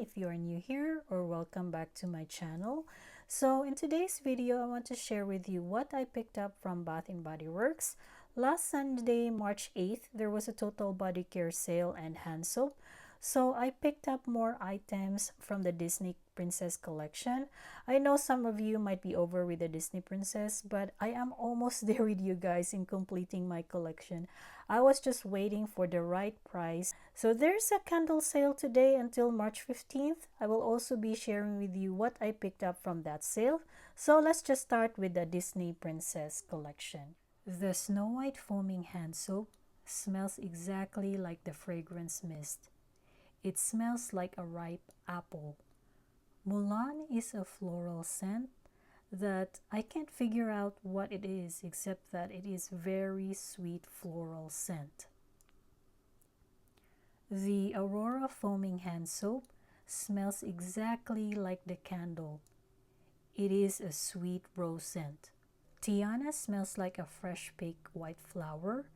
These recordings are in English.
if you are new here, or welcome back to my channel. So in today's video, I want to share with you what I picked up from Bath & Body Works. Last Sunday, March 8th, there was a total body care sale and hand soap. So I picked up more items from the Disney Princess collection. I know some of you might be over with the Disney Princess, but I am almost there with you guys in completing my collection. I was just waiting for the right price. So there's a candle sale today until March 15th. I will also be sharing with you what I picked up from that sale. So let's just start with the Disney Princess collection. The Snow White foaming hand soap smells exactly like the fragrance mist. It smells like a ripe apple. Mulan is a floral scent that I can't figure out what it is, except that it is very sweet floral scent. The Aurora foaming hand soap smells exactly like the candle. It is a sweet rose scent. Tiana smells like a fresh baked white flower.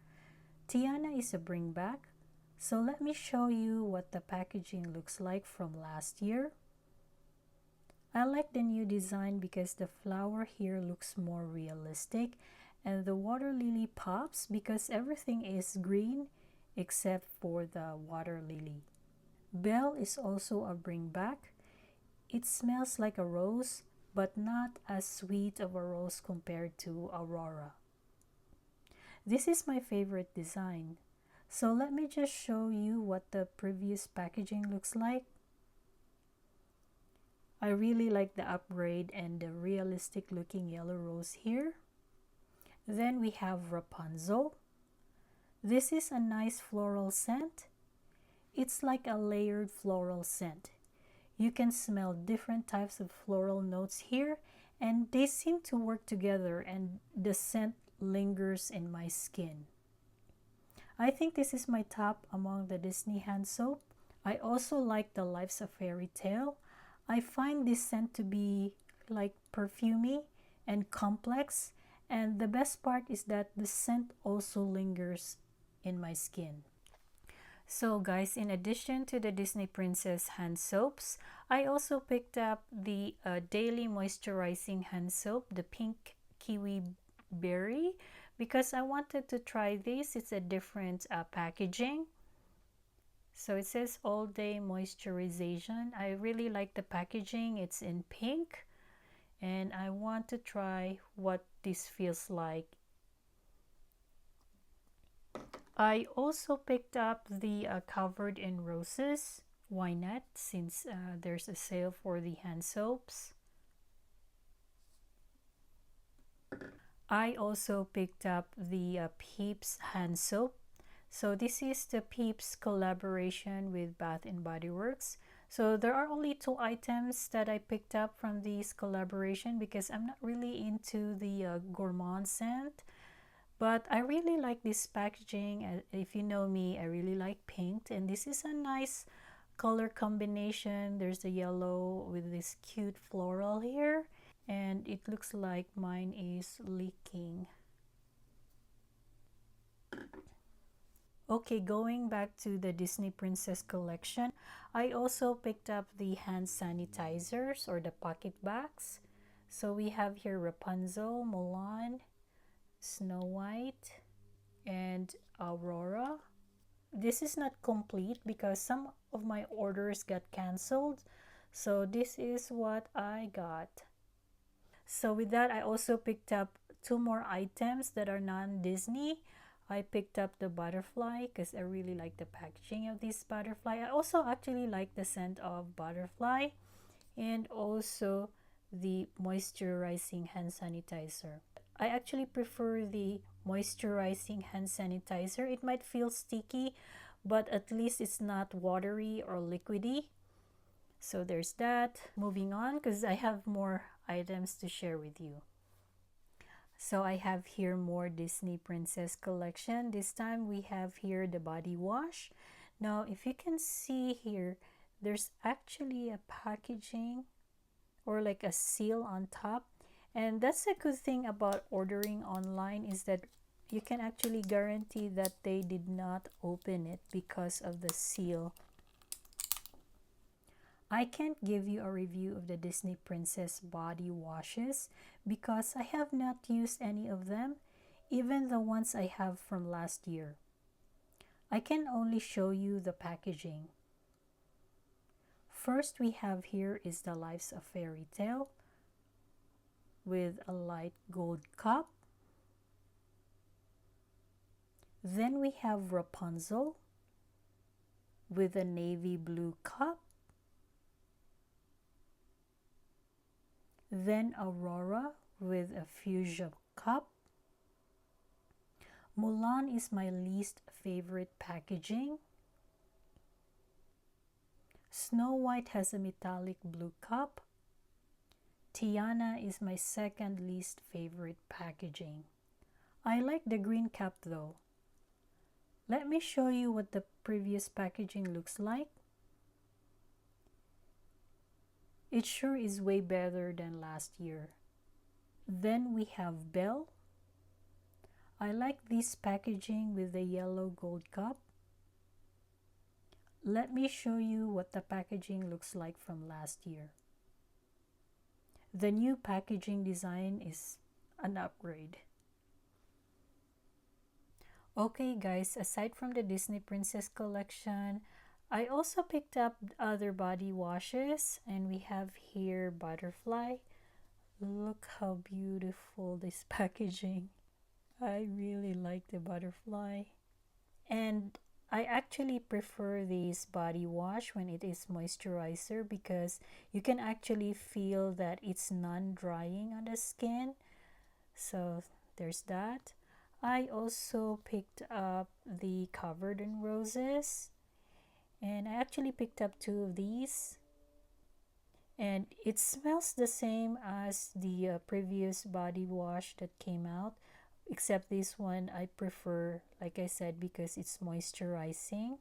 Tiana is a bring back. So let me show you what the packaging looks like from last year. I like the new design because the flower here looks more realistic, and the water lily pops because everything is green except for the water lily. Belle is also a bring back. It smells like a rose, but not as sweet of a rose compared to Aurora. This is my favorite design. So let me just show you what the previous packaging looks like. I really like the upgrade and the realistic looking yellow rose here. Then we have Rapunzel. This is a nice floral scent. It's like a layered floral scent. You can smell different types of floral notes here, and they seem to work together, and the scent lingers in my skin. I think this is my top among the Disney hand soap. I also like the Life's a Fairy Tale. I find this scent to be like perfumey and complex, and the best part is that the scent also lingers in my skin. So guys, in addition to the Disney Princess hand soaps, I also picked up the Daily Moisturizing hand soap, the Pink Kiwi Berry, because I wanted to try this. It's a different packaging. So it says all day moisturization. I really like the packaging. It's in pink, and I want to try what this feels like. I also picked up the Covered in Roses. Why not, since there's a sale for the hand soaps. I also picked up the Peeps hand soap. So this is the Peeps collaboration with Bath & Body Works. So there are only 2 items that I picked up from this collaboration because I'm not really into the gourmand scent. But I really like this packaging. If you know me, I really like pink, and this is a nice color combination. There's the yellow with this cute floral here, and it looks like mine is leaking. Okay, going back to the Disney Princess collection, I also picked up the hand sanitizers or the pocket bags. So we have here Rapunzel, Mulan, Snow White, and Aurora. This is not complete because some of my orders got canceled. So this is what I got. So with that, I also picked up 2 more items that are non-Disney. I picked up the butterfly because I really like the packaging of this butterfly. I also actually like the scent of butterfly, and also the moisturizing hand sanitizer. I actually prefer the moisturizing hand sanitizer. It might feel sticky, but at least it's not watery or liquidy. So there's that. Moving on, because I have more items to share with you. So I have here more Disney Princess collection. This time we have here the body wash. Now if you can see here, there's actually a packaging or like a seal on top, and that's a good thing about ordering online, is that you can actually guarantee that they did not open it because of the seal. I can't give you a review of the Disney Princess body washes because I have not used any of them, even the ones I have from last year. I can only show you the packaging. First we have here is the Lives of Fairy Tale with a light gold cup. Then we have Rapunzel with a navy blue cup. Then Aurora with a fuchsia cup. Mulan is my least favorite packaging. Snow White has a metallic blue cup. Tiana is my second least favorite packaging. I like the green cup though. Let me show you what the previous packaging looks like. It sure is way better than last year. Then we have Belle. I like this packaging with the yellow gold cup. Let me show you what the packaging looks like from last year. The new packaging design is an upgrade. Okay guys, aside from the Disney Princess collection, I also picked up other body washes, and we have here Butterfly. Look how beautiful this packaging. I really like the butterfly. And I actually prefer this body wash when it is moisturizer because you can actually feel that it's non-drying on the skin. So there's that. I also picked up the Covered in Roses, and I actually picked up two of these, and it smells the same as the previous body wash that came out, except this one I prefer, like I said, because it's moisturizing.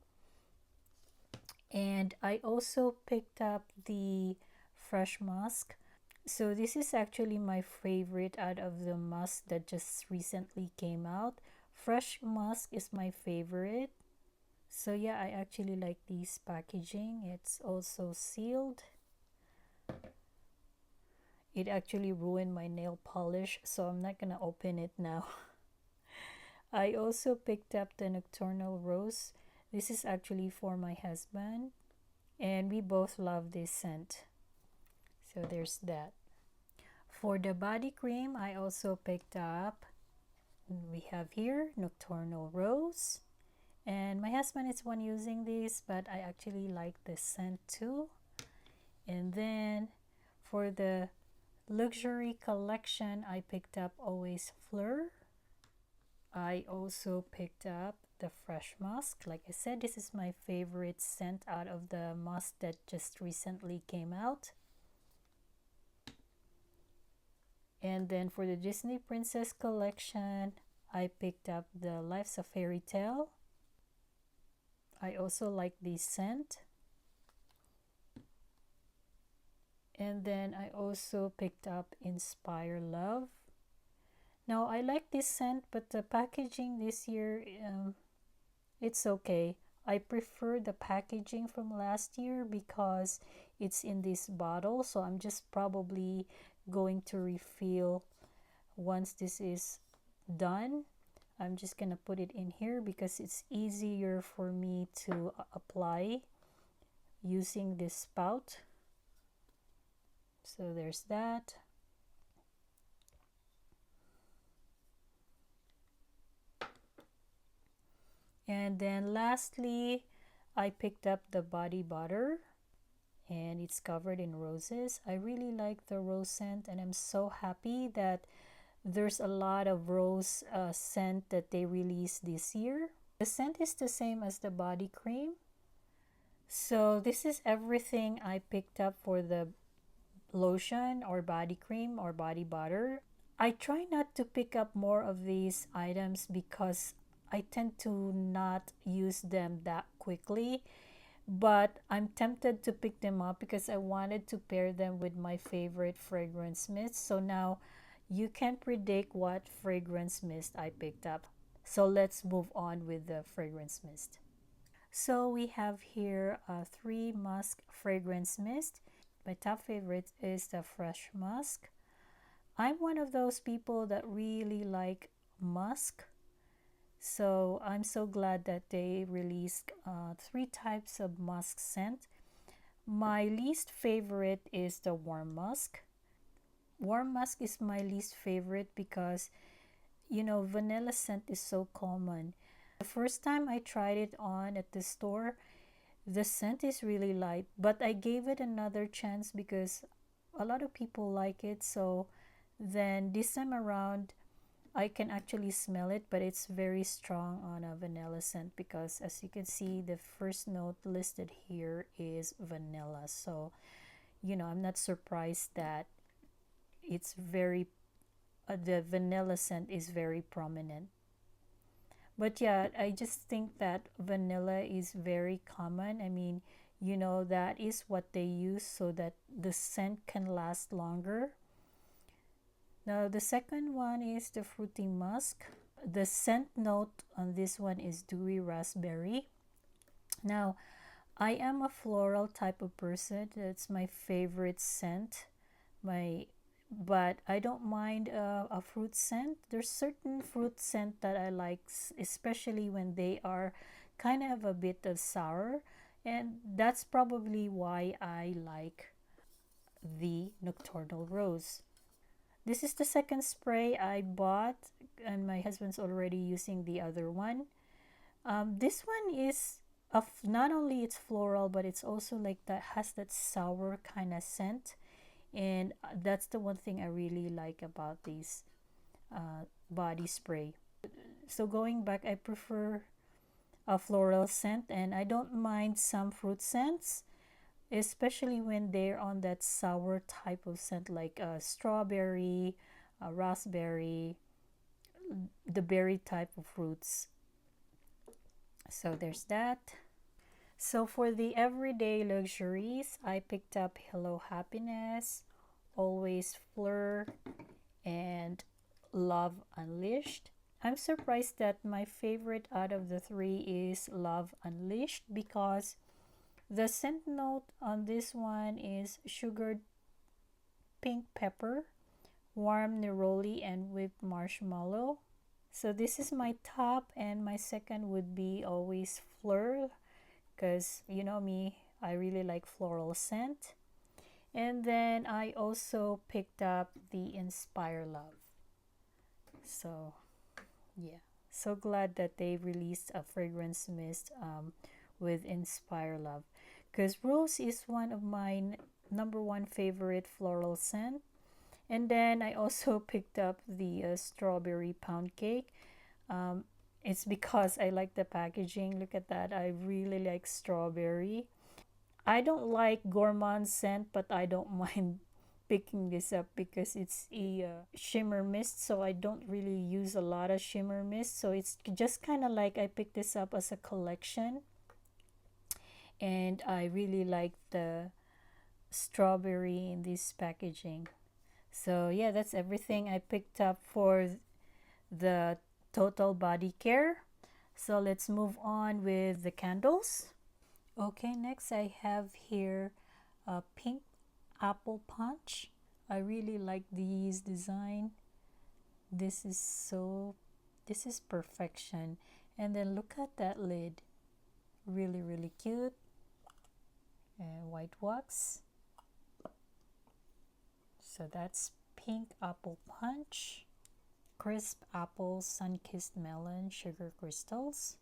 And I also picked up the Fresh Musk. So this is actually my favorite out of the musk that just recently came out. Fresh Musk is my favorite. So yeah, I actually like this packaging. It's also sealed. It actually ruined my nail polish, so I'm not gonna open it now. I also picked up the Nocturnal Rose. This is actually for my husband, and we both love this scent. So there's that. For the body cream, I also picked up, we have here Nocturnal Rose, and my husband is one using this, but I actually like the scent too. And then for the luxury collection, I picked up Always Fleur. I also picked up the Fresh Musk. Like I said, this is my favorite scent out of the musk that just recently came out. And then for the Disney Princess collection, I picked up the Lives of Fairy Tale. I also like this scent. And then I also picked up Inspire Love. Now I like this scent, but the packaging this year, it's okay. I prefer the packaging from last year because it's in this bottle, so I'm just probably going to refill once this is done. I'm just gonna put it in here because it's easier for me to apply using this spout. So there's that. And then lastly, I picked up the body butter, and it's covered in roses. I really like the rose scent, and I'm so happy that there's a lot of rose scent that they released this year. The scent is the same as the body cream. So this is everything I picked up for the lotion or body cream or body butter. I try not to pick up more of these items because I tend to not use them that quickly, but I'm tempted to pick them up because I wanted to pair them with my favorite fragrance mist. So now you can predict what fragrance mist I picked up. So let's move on with the fragrance mist. So we have here 3 musk fragrance mist. My top favorite is the fresh musk. I'm one of those people that really like musk. So I'm so glad that they released 3 types of musk scent. My least favorite is the warm musk. Warm musk is my least favorite because, you know, vanilla scent is so common. The first time I tried it on at the store, the scent is really light, but I gave it another chance because a lot of people like it. So then this time around, I can actually smell it, but it's very strong on a vanilla scent because, as you can see, the first note listed here is vanilla. So, you know, I'm not surprised that it's very the vanilla scent is very prominent. But yeah, I just think that vanilla is very common. I mean, you know, that is what they use so that the scent can last longer. Now, the second one is the fruity musk. The scent note on this one is dewy raspberry. Now, I am a floral type of person. That's my favorite scent. But I don't mind a fruit scent. There's certain fruit scent that I like, especially when they are kind of a bit of sour, and that's probably why I like the Nocturnal Rose. This is the second spray I bought, and my husband's already using the other one. This one is not only it's floral, but it's also like that has that sour kind of scent, and that's the one thing I really like about these body spray. So going back, I prefer a floral scent, and I don't mind some fruit scents, especially when they're on that sour type of scent like strawberry, raspberry, the berry type of fruits. So there's that. So for the everyday luxuries, I picked up Hello Happiness, Always Fleur, and Love Unleashed. I'm surprised that my favorite out of the 3 is Love Unleashed because the scent note on this one is sugared pink pepper, warm neroli, and whipped marshmallow. So this is my top, and my second would be Always Fleur because you know me, I really like floral scent. And then I also picked up the Inspire Love. So yeah, so glad that they released a fragrance mist with Inspire Love because rose is one of my number one favorite floral scent. And then I also picked up the strawberry pound cake. It's because I like the packaging. Look at that. I really like strawberry. I don't like gourmand scent, but I don't mind picking this up because it's a shimmer mist, so I don't really use a lot of shimmer mist. So it's just kind of like I picked this up as a collection, and I really like the strawberry in this packaging. So yeah, that's everything I picked up for the total body care. So let's move on with the candles. Okay, next I have here a pink apple punch. I really like these design. This is this is perfection. And then look at that lid. Really, really cute. And white wax. So that's pink apple punch. Crisp apple, sun-kissed melon, sugar crystals.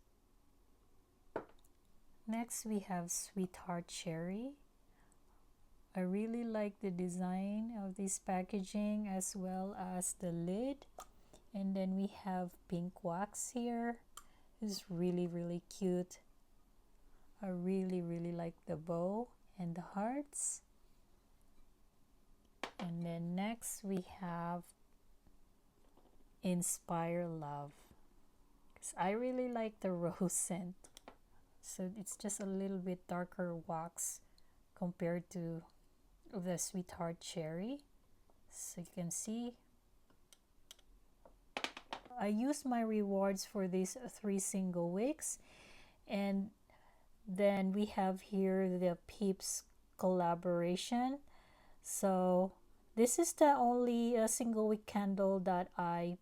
Next we have sweetheart cherry. I really like the design of this packaging as well as the lid. And then we have pink wax here. It's really, really cute. I really, really like the bow and the hearts. And then next we have Inspire Love. Because I really like the rose scent. So it's just a little bit darker wax compared to the sweetheart cherry. So you can see I used my rewards for these 3 single wicks, and Then we have here the Peeps collaboration. So this is the only single wick candle that I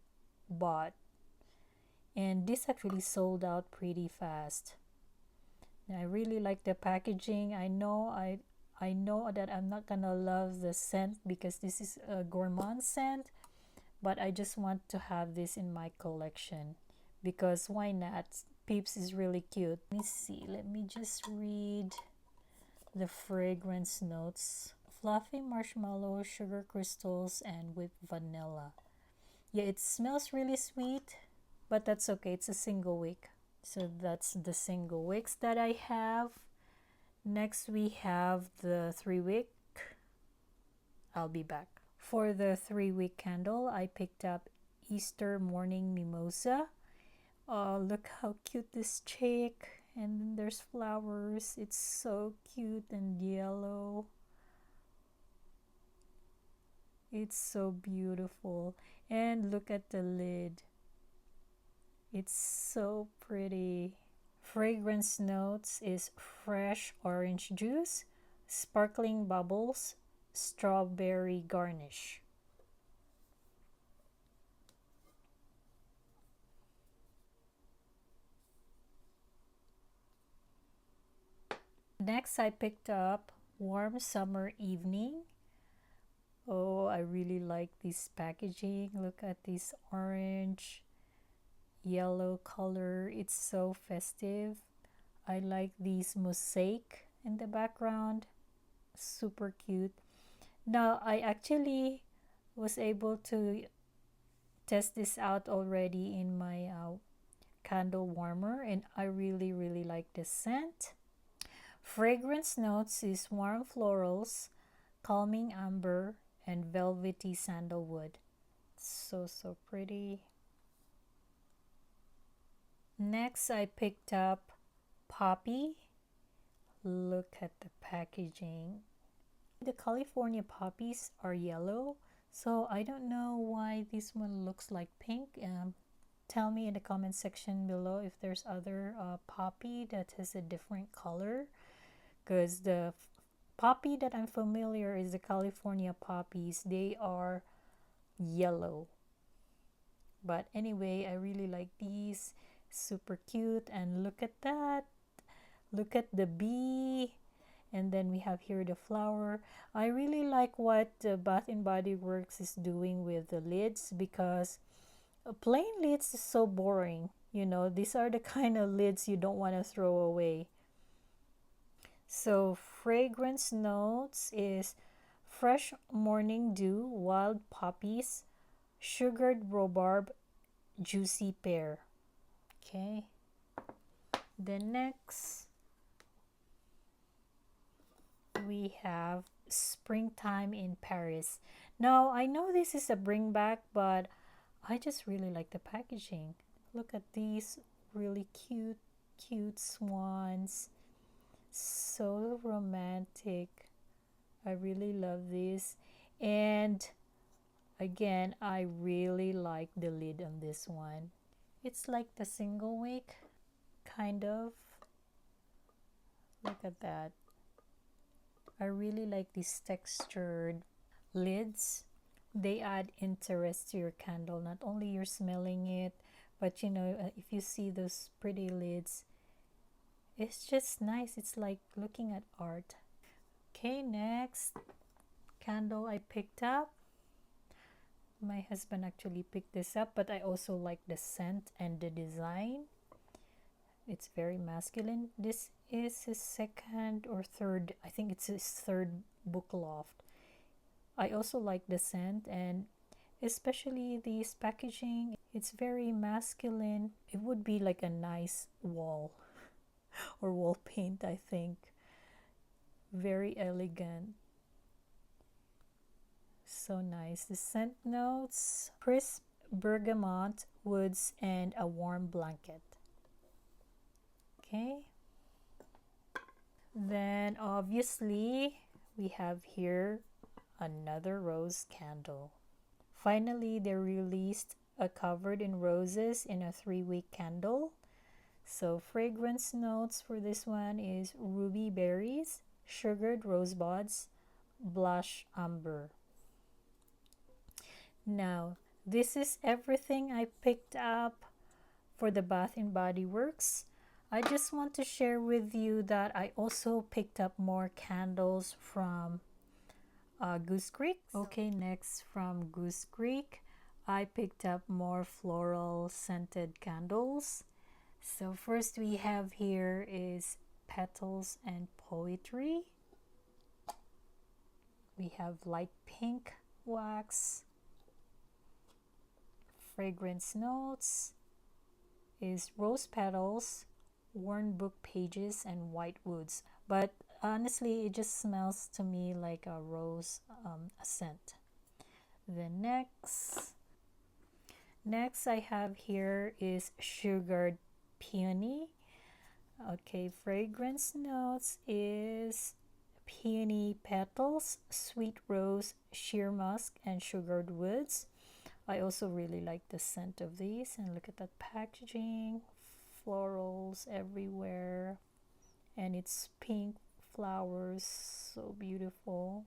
bought, and this actually sold out pretty fast. I really like the packaging. I know that I'm not gonna love the scent because this is a gourmand scent, but I just want to have this in my collection because why not? Peeps is really cute. Let me see. Let me just read the fragrance notes. Fluffy marshmallow, sugar crystals, and whipped vanilla. Yeah, it smells really sweet, but that's okay. It's a single wick. So that's the single wicks that I have. Next we have the 3-wick. I'll be back. For the 3-wick candle, I picked up Easter Morning Mimosa. Oh, look how cute this chick. And then there's flowers. It's so cute and yellow. It's so beautiful. And look at the lid. It's so pretty. Fragrance notes is fresh orange juice, sparkling bubbles, strawberry garnish. Next, I picked up Warm Summer Evening. Oh, I really like this packaging. Look at this orange, yellow color. It's so festive. I like these mosaic in the background. Super cute. Now, I actually was able to test this out already in my candle warmer, and I really like this scent. Fragrance notes is warm florals, calming amber, and velvety sandalwood. So pretty. Next, I picked up Poppy. Look at the packaging. The California poppies are yellow, so I don't know why this one looks like pink. Tell me in the comment section below if there's other poppy that has a different color, because the poppy that I'm familiar is the California poppies. They are yellow. But anyway, I really like these. Super cute. And look at that. Look at the bee. And then we have here the flower. I really like what Bath and Body Works is doing with the lids, because plain lids is so boring. You know, these are the kind of lids you don't want to throw away. So fragrance notes is fresh morning dew, wild poppies, sugared rhubarb, juicy pear. Okay. Then next we have Springtime in Paris. Now I know this is a bring back, but I just really like the packaging. Look at these really cute swans. So romantic. I really love this. And again, I really like the lid on this one. It's like the single wick, kind of. Look at that. I really like these textured lids. They add interest to your candle. Not only you're smelling it, but you know, if you see those pretty lids, it's just nice. It's like looking at art. Okay, next candle I picked up. My husband actually picked this up, but I also like the scent and the design. It's very masculine. This is his second or third, I think it's his third book Loft. I also like the scent, and especially this packaging. It's very masculine. It would be like a nice wall or wall paint, I think. Very elegant. So nice. The scent notes: crisp bergamot, woods, and a warm blanket. Okay. Then obviously we have here another rose candle. Finally, they released a covered in roses in a 3-wick candle. So fragrance notes for this one is ruby berries, sugared rosebuds, blush amber. Now, this is everything I picked up for the Bath and Body Works. I just want to share with you that I also picked up more candles from GooseCreek. Okay, next from GooseCreek, I picked up more floral scented candles. So first we have here is Petals and Poetry. We have light pink wax. Fragrance notes is rose petals, worn book pages, and white woods. But honestly, it just smells to me like a rose scent. The next I have here is sugared peony. Okay, fragrance notes is peony petals, sweet rose, sheer musk, and sugared woods. I also really like the scent of these, and look at that packaging, florals everywhere, and it's pink flowers, so beautiful.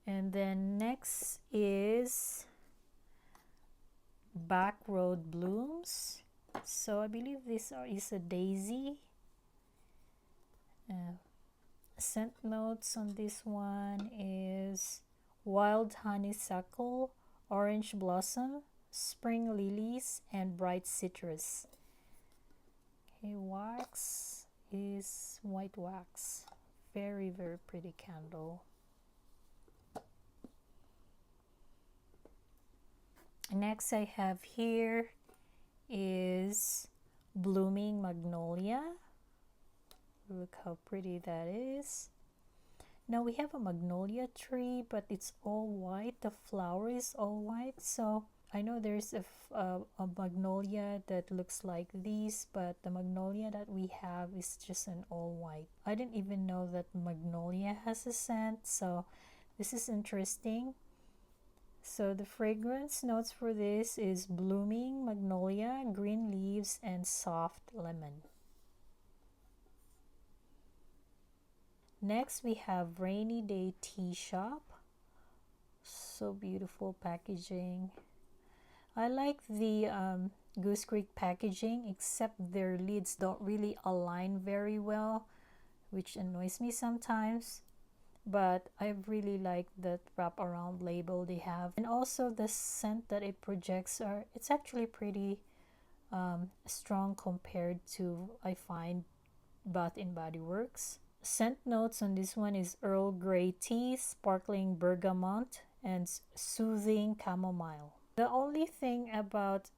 And then next is Backroad blooms. So I believe is a daisy. Scent notes on this one is wild honeysuckle, orange blossom, spring lilies, and bright citrus. Okay, wax is white wax. Very, very pretty candle. Next I have here is blooming magnolia. Look how pretty that is. Now we have a magnolia tree, but it's all white. The flower is all white. So I know there's a magnolia that looks like these, but the magnolia that we have is just an all white. I didn't even know that magnolia has a scent, so this is interesting. So the fragrance notes for this is blooming magnolia, green leaves, and soft lemon. Next we have rainy day tea shop. So beautiful packaging. I like the GooseCreek packaging, except their lids don't really align very well, which annoys me sometimes. But I really like the wraparound label they have, and also the scent that it projects it's actually pretty strong compared to, I find, Bath and Body Works. Scent notes on this one is Earl Grey tea, sparkling bergamot, and soothing chamomile. The only thing about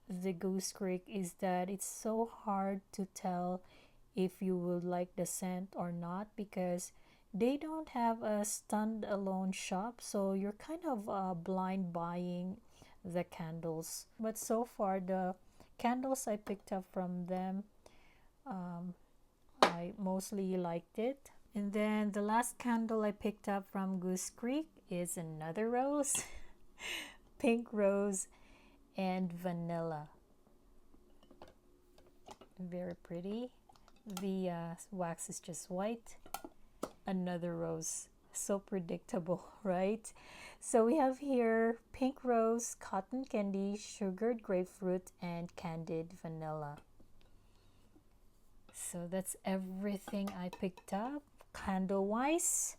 the GooseCreek is that it's so hard to tell if you would like the scent or not, because they don't have a standalone shop, so you're kind of blind buying the candles. But so far, the candles I picked up from them, I mostly liked it. And then the last candle I picked up from GooseCreek is another rose, pink rose, and vanilla. Very pretty. The wax is just white. Another rose. So predictable, right? So we have here pink rose, cotton candy, sugared grapefruit, and candied vanilla. So that's everything I picked up candle wise.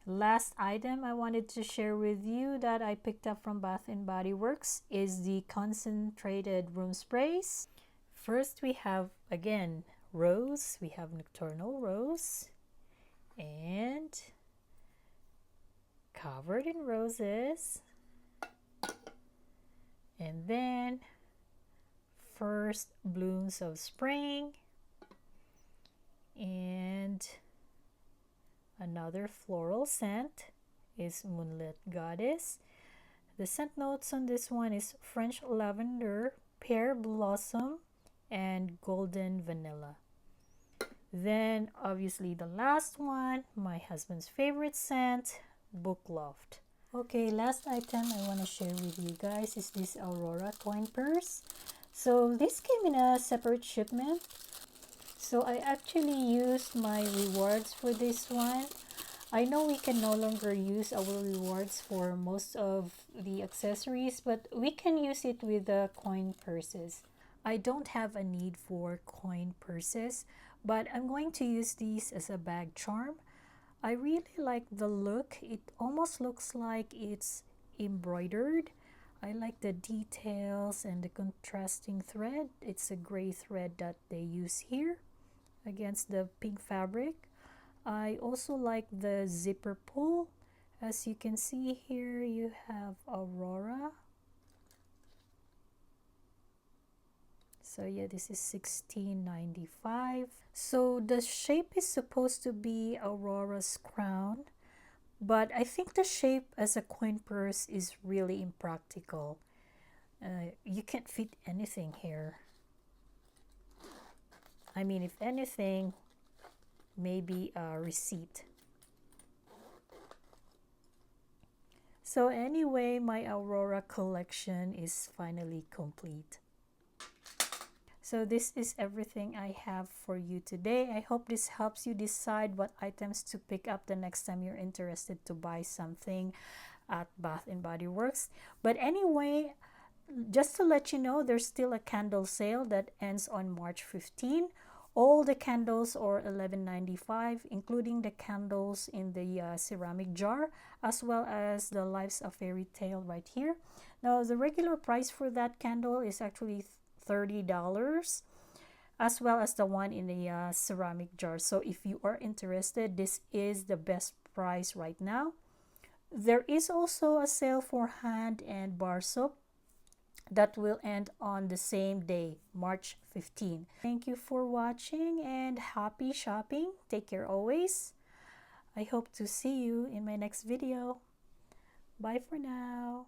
Last item I wanted to share with you that I picked up from Bath and Body Works is the concentrated room sprays. First we have, again, rose. We have Nocturnal rose and covered in roses, and then first blooms of spring, and another floral scent is Moonlit Goddess. The scent notes on this one is French lavender, pear blossom, and golden vanilla. Then obviously the last one, my husband's favorite scent, Book Loft. Okay, last item I want to share with you guys is this Aurora coin purse. So this came in a separate shipment. So I actually used my rewards for this one. I know we can no longer use our rewards for most of the accessories, but we can use it with the coin purses. I don't have a need for coin purses, but I'm going to use these as a bag charm. I really like the look. It almost looks like it's embroidered. I like the details and the contrasting thread. It's a gray thread that they use here against the pink fabric. I also like the zipper pull. As you can see here, you have Aurora. So yeah, this is $16.95. So the shape is supposed to be Aurora's crown, but I think the shape as a coin purse is really impractical. You can't fit anything here. I mean, if anything, maybe a receipt. So anyway, my Aurora collection is finally complete. So this is everything I have for you today. I hope this helps you decide what items to pick up the next time you're interested to buy something at Bath & Body Works. But anyway, just to let you know, there's still a candle sale that ends on March 15. All the candles are $11.95, including the candles in the ceramic jar, as well as the Lives of Fairy Tale right here. Now, the regular price for that candle is actually $30, as well as the one in the ceramic jar. So if you are interested, this is the best price right now. There is also a sale for hand and bar soap that will end on the same day, March 15. Thank you for watching and happy shopping. Take care always. I hope to see you in my next video. Bye for now.